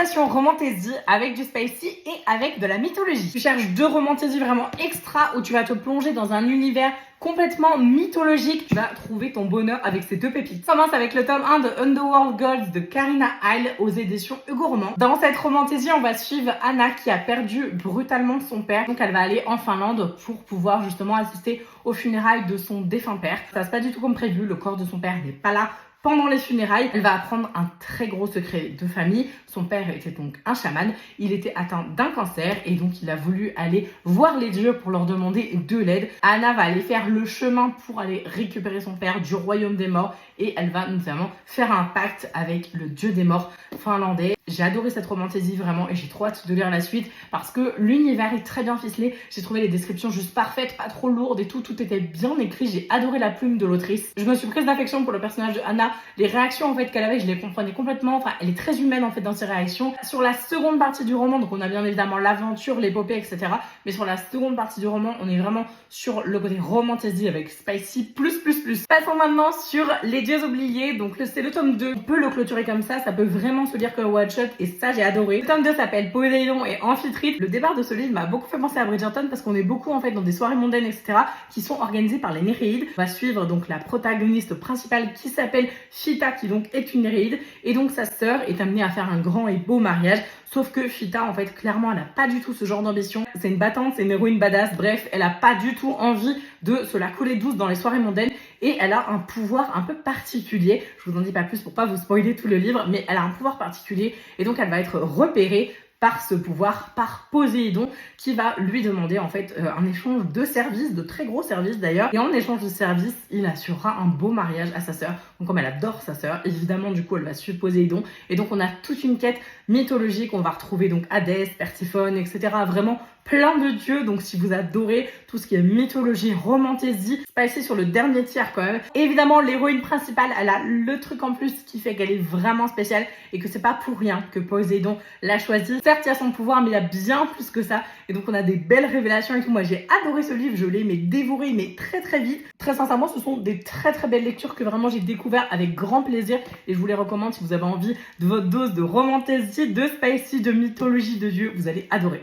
sensation romantasy avec du spicy et avec de la mythologie. Tu cherches deux romantasy vraiment extra où tu vas te plonger dans un univers complètement mythologique. Tu vas trouver ton bonheur avec ces deux pépites. Ça commence avec le tome 1 de Underworld Gods de Karina Isle aux éditions Hugo Roman. Dans cette romantasy, on va suivre Anna qui a perdu brutalement son père. Donc elle va aller en Finlande pour pouvoir justement assister aux funérailles de son défunt père. Ça se passe pas du tout comme prévu, le corps de son père n'est pas là pendant les funérailles. Elle va apprendre un très gros secret de famille. Son père était donc un chaman. Il était atteint d'un cancer et donc il a voulu aller voir les dieux pour leur demander de l'aide. Anna va aller faire le chemin pour aller récupérer son père du royaume des morts et elle va notamment faire un pacte avec le dieu des morts finlandais. J'ai adoré cette romantasy vraiment et j'ai trop hâte de lire la suite parce que l'univers est très bien ficelé. J'ai trouvé les descriptions juste parfaites, pas trop lourdes et tout était bien écrit. J'ai adoré la plume de l'autrice. Je me suis prise d'affection pour le personnage de Anna. Les réactions en fait qu'elle avait, je les comprenais complètement. Enfin, elle est très humaine en fait dans ses réactions. Sur la seconde partie du roman, donc on a bien évidemment l'aventure, l'épopée, etc. Mais sur la seconde partie du roman, on est vraiment sur le côté romantasy avec spicy plus. Passons maintenant sur Les Dieux oubliés. Donc c'est le tome 2. On peut le clôturer comme ça peut vraiment se lire que one shot et ça j'ai adoré. Le tome 2 s'appelle Poséidon et Amphitrite. Le départ de ce livre m'a beaucoup fait penser à Bridgerton parce qu'on est beaucoup en fait dans des soirées mondaines, etc. qui sont organisées par les Néréides. On va suivre donc la protagoniste principale qui s'appelle Fita, qui donc est une Néréide, et donc sa sœur est amenée à faire un grand et beau mariage. Sauf que Fita, en fait, clairement, elle a pas du tout ce genre d'ambition. C'est une battante, c'est une héroïne badass. Bref, elle a pas du tout envie de se la couler douce dans les soirées mondaines. Et elle a un pouvoir un peu particulier. Je vous en dis pas plus pour pas vous spoiler tout le livre, mais elle a un pouvoir particulier. Et donc, elle va être repérée par ce pouvoir, par Poséidon, qui va lui demander en fait un échange de services, de très gros services d'ailleurs. Et en échange de services, il assurera un beau mariage à sa sœur. Donc comme elle adore sa sœur, évidemment du coup elle va suivre Poséidon. Et donc on a toute une quête mythologique, on va retrouver donc Hadès, Perséphone, etc. Vraiment plein de dieux, donc si vous adorez tout ce qui est mythologie, romantasy, spicy sur le dernier tiers quand même. Et évidemment, l'héroïne principale, elle a le truc en plus qui fait qu'elle est vraiment spéciale et que c'est pas pour rien que Poséidon l'a choisie. Certes, il y a son pouvoir, mais il y a bien plus que ça. Et donc, on a des belles révélations et tout. Moi, j'ai adoré ce livre, je l'ai dévoré, mais très vite. Très sincèrement, ce sont des très belles lectures que vraiment j'ai découvert avec grand plaisir et je vous les recommande si vous avez envie de votre dose de romantasy, de spicy, de mythologie de dieu, vous allez adorer.